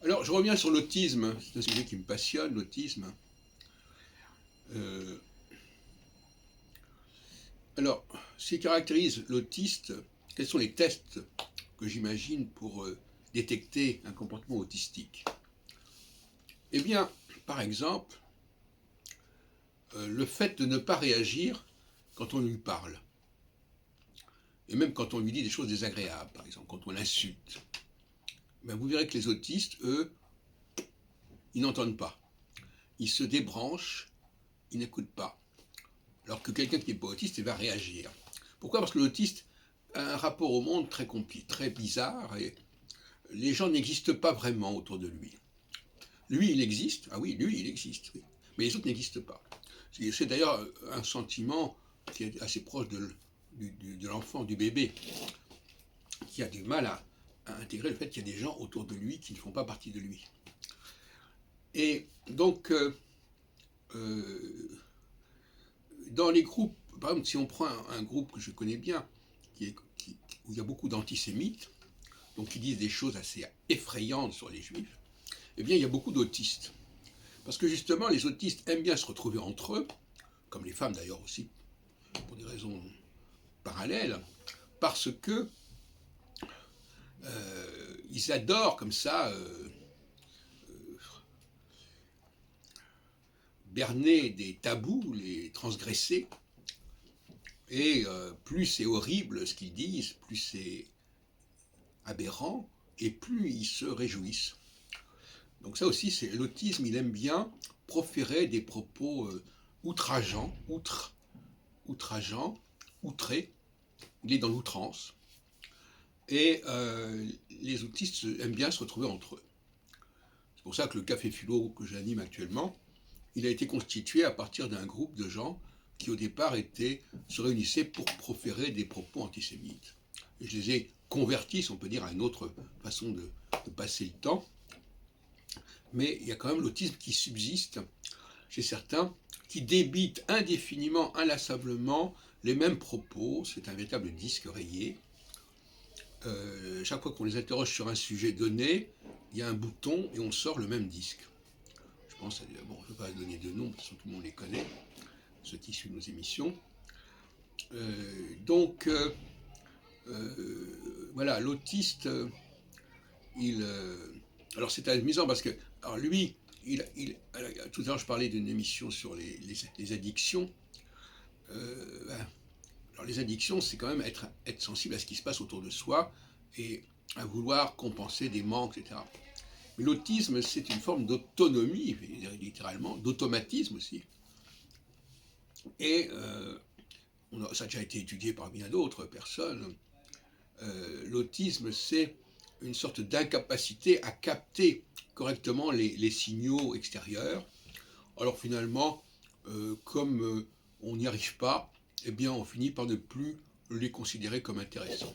Alors, je reviens sur l'autisme. C'est un sujet qui me passionne, l'autisme. Euh, alors, ce qui caractérise l'autiste, quels sont les tests que j'imagine pour détecter un comportement autistique? Eh bien, par exemple, le fait de ne pas réagir quand on lui parle. Et même quand on lui dit des choses désagréables, par exemple, quand on l'insulte. Ben, vous verrez que les autistes, eux, ils n'entendent pas. Ils se débranchent, ils n'écoutent pas. Alors que quelqu'un qui n'est pas autiste, il va réagir. Pourquoi? Parce que l'autiste a un rapport au monde très compliqué, très bizarre, et les gens n'existent pas vraiment autour de lui. Lui, il existe, ah oui, lui, il existe, oui. Mais les autres n'existent pas. C'est d'ailleurs un sentiment qui est assez proche de l'enfant, du bébé, qui a du mal à intégrer le fait qu'il y a des gens autour de lui qui ne font pas partie de lui. Et donc, dans les groupes, par exemple, si on prend un groupe que je connais bien, où il y a beaucoup d'antisémites, donc qui disent des choses assez effrayantes sur les juifs, eh bien, il y a beaucoup d'autistes. Parce que justement, les autistes aiment bien se retrouver entre eux, comme les femmes d'ailleurs aussi, pour des raisons parallèles, parce que ils adorent comme ça berner des tabous, les transgresser, et plus c'est horrible ce qu'ils disent, plus c'est aberrant, et plus ils se réjouissent. Donc ça aussi, c'est l'autisme, il aime bien proférer des propos outrageants, outrageants, outrés, il est dans l'outrance, et les autistes aiment bien se retrouver entre eux. C'est pour ça que le Café Philo que j'anime actuellement, il a été constitué à partir d'un groupe de gens qui au départ se réunissaient pour proférer des propos antisémites. Et je les ai convertis, si on peut dire, à une autre façon de passer le temps. Mais il y a quand même l'autisme qui subsiste chez certains, qui débitent indéfiniment, inlassablement les mêmes propos. C'est un véritable disque rayé. Chaque fois qu'on les interroge sur un sujet donné, il y a un bouton et on sort le même disque. Je pense, bon, je ne vais pas donner de nom, parce que tout le monde les connaît, ceux qui suivent nos émissions. Donc, voilà, l'autiste, il... alors c'est amusant parce que, alors lui, tout à l'heure je parlais d'une émission sur les addictions. Alors les addictions, c'est quand même être sensible à ce qui se passe autour de soi et à vouloir compenser des manques, etc. Mais l'autisme, c'est une forme d'autonomie, littéralement, d'automatisme aussi. Et ça a déjà été étudié par bien d'autres personnes. L'autisme, c'est une sorte d'incapacité à capter correctement les signaux extérieurs. Alors finalement, comme on n'y arrive pas, eh bien on finit par ne plus les considérer comme intéressants.